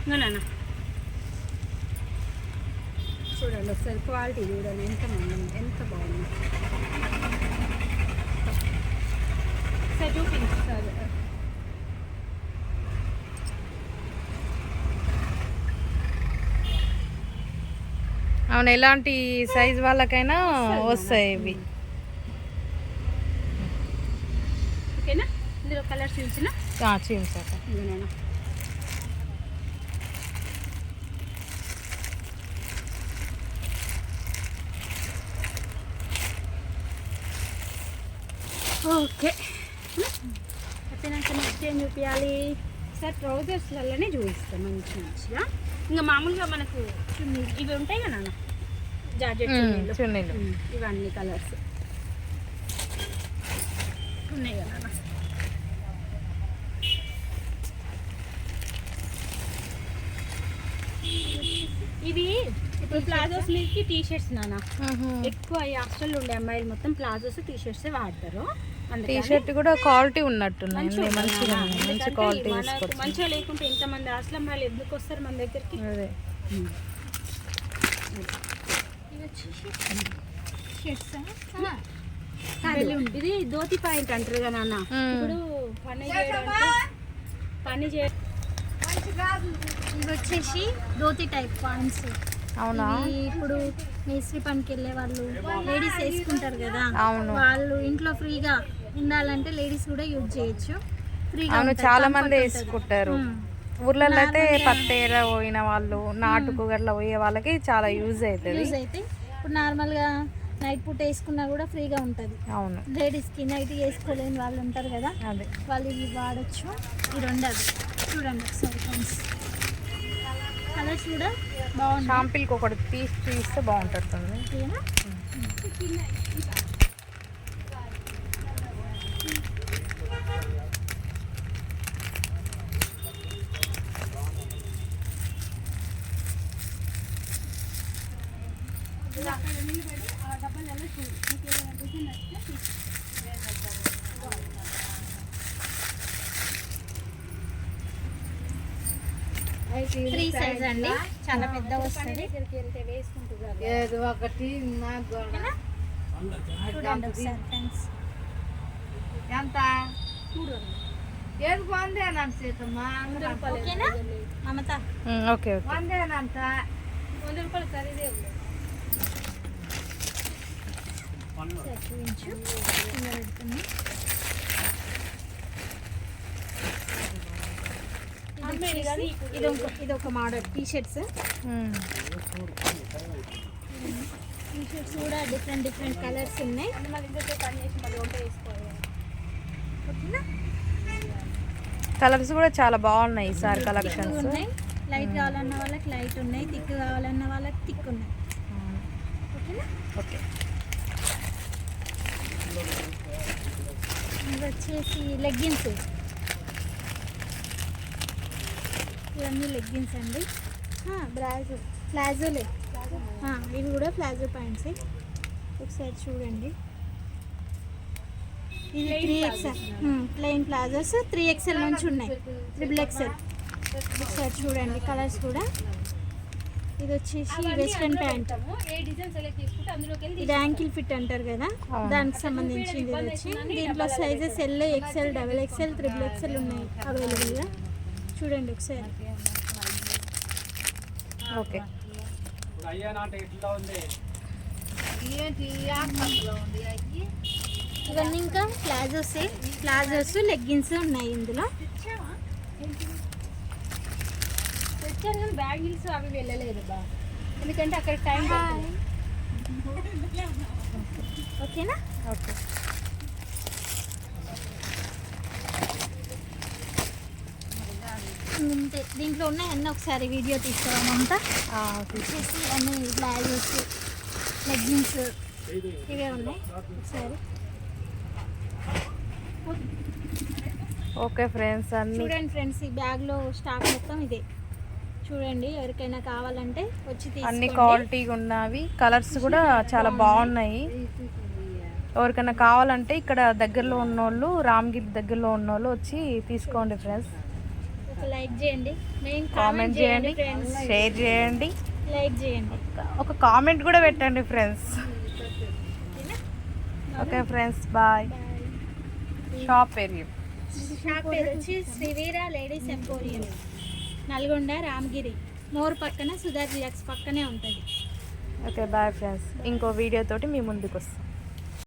ఇంకా నాన్న చూడండి ఒకసారి క్వాలిటీ చూడండి ఎంత బాగుంది. సార్ చూపించు సార్. అవును, ఎలాంటి సైజ్ వాళ్ళకైనా వస్తాయి ఇవి. ఓకేనా, ఇందులో కలర్స్ చూసిన చూపించాక ఇదేనా. ఓకే, అయిపోయినాక నెక్స్ట్ ఏం చూపించాలి సార్? ట్రౌజర్స్లలోనే చూపిస్తాం మంచిగా. ఇంకా మామూలుగా మనకు ఇవి ఉంటాయి కదా నాన్న, జార్జెట్ చున్నీలు, ఇవన్నీ కలర్స్ ఉన్నాయి కదా నాన్న. ఇవి ఇప్పుడు ప్లాజోస్ మీదకి టీ షర్ట్స్ నాన్న. ఎక్కువ ఈ హాస్టల్లో ఉండే అమ్మాయిలు మొత్తం ప్లాజోస్ టీ షర్ట్స్ వాడతారు. టీ షర్ట్ కూడా క్వాలిటీ ఉన్నట్టున్నాయి, మంచిగా క్వాలిటీ. మంచిగా లేకుంటే ఇంతమంది హాస్టల్ అమ్మాయిలు ఎందుకు వస్తారు మన దగ్గరికి? అదే ఇది ధోతి పాయింట్ అంటారు కదా నాన్న. ఇప్పుడు పని చే ఇవి వచ్చేసి ధోతి టైప్ పాయింట్స్. అవునా? ఇప్పుడు మేస్త్రి పనికి వెళ్ళే వాళ్ళు లేడీస్ వేసుకుంటారు కదా, అవును, వాళ్ళు ఇంట్లో ఫ్రీగా ఉండాలంటే లేడీస్ కూడా యూజ్ చేయొచ్చు. ఫ్రీగా అవును, చాలా మంది వేసుకుంటారు. ఊర్లలో అయితే పత్తేర పోయిన వాళ్ళు, నాటుకు గట్లా పోయే వాళ్ళకి చాలా యూజ్ అవుతుంది. ఇప్పుడు నార్మల్గా నైట్ పూట వేసుకున్నా కూడా ఫ్రీగా ఉంటుంది. అవును, లేడీస్కి నైట్ వేసుకోలేని వాళ్ళు ఉంటారు కదా, అదే వాళ్ళు ఇవి వాడచ్చు. ఈ రెండు అవి చూడండి ఒకసారి ఫ్రెండ్స్, కలర్స్ కూడా బాగుంది. షాంపిల్కి ఒకటి తీస్తే బాగుంటుంది. ఫ్రీ సైజ్ అండి, చాలా పెద్ద వస్తుంది. చూడండి ఒకసారి ఫ్రెండ్స్. ఎంత ఏది వందేనంతమ్మా? ఓకేనా మమత? ఓకే ఓకే, వందేనంత 100 రూపాయలు ఖరీదే ఉంది. చూపించు, ఇది ఒక model T shirts. T shirts కూడా డిఫరెంట్ కలర్స్ ఉన్నాయి. కలర్స్ కూడా చాలా బాగున్నాయి ఈసారి కలెక్షన్స్. ఉన్నాయి, లైట్ కావాలన్న వాళ్ళకి లైట్ ఉన్నాయి, థిక్ కావాలన్న వాళ్ళకి థిక్ ఉన్నాయి. ఓకేనా? ఓకే, ఇది వచ్చేసి లెగ్గిన్స్. ఇవన్నీ లెగ్గిన్స్ అండి. ప్లాజోలే, ఇవి కూడా ప్లాజో ప్యాంట్స్. ఒకసారి చూడండి, ఇది 3XL ప్లెయిన్ ప్లాజోస్ 3XL నుంచి ఉన్నాయి, XXL. ఒకసారి చూడండి కలర్స్ కూడా. ఇది వచ్చేసి వెస్ట్రన్ ప్యాంట్, ఇది యాంకిల్ ఫిట్ అంటారు కదా, దానికి సంబంధించింది. ఇది వచ్చి దీంట్లో sizes L, XL, XXL, XXL ఉన్నాయి అవైలబుల్గా. చూడండి ఒకసారి. ఓకే, ఇవన్నీ ఇంకా ప్లాజోస్ లెగ్గిన్స్ ఉన్నాయి ఇందులో. బ్యాగిల్స్ అవి వెళ్ళలేదు బా, ఎందుకంటే అక్కడ టైం. ఓకేనా? ఓకే, దీంట్లో ఉన్నాయన్నీ ఒకసారి వీడియో తీసుకోవాలంతా. వచ్చేసి అన్ని ప్లాజోస్, లెగ్గిన్స్ ఇవే ఉన్నాయి. ఒకసారి ఓకే ఫ్రెండ్స్, అన్ని చూడండి ఫ్రెండ్స్, ఈ బ్యాగ్లో స్టాక్ మొత్తం ఇదే. చూడండి, ఎవరికైనా కావాలంటే వచ్చి అన్ని క్వాలిటీగా ఉన్నవి. కలర్స్ కూడా చాలా బాగున్నాయి. ఎవరికైనా కావాలంటే ఇక్కడ దగ్గరలో ఉన్నోళ్ళు, రామగిరి దగ్గరలో ఉన్నోళ్ళు వచ్చి తీసుకోండి ఫ్రెండ్స్. ఒక లైక్ చేయండి, మెయిన్ కామెంట్ చేయండి, ఫ్రెండ్స్, షేర్ చేయండి, లైక్ చేయండి. ఒక కామెంట్ కూడా పెట్టండి friends. Okay friends, bye. Shop పేరు షాప్ పేరు వచ్చి Sriveera ladies emporium, Nalgonda Ramagiri More పక్కన సుధా జియాక్స్ పక్కనే ఉంటుంది. Okay bye friends. ఇంకో వీడియోతోటి మీ ముందుకు వస్తాం.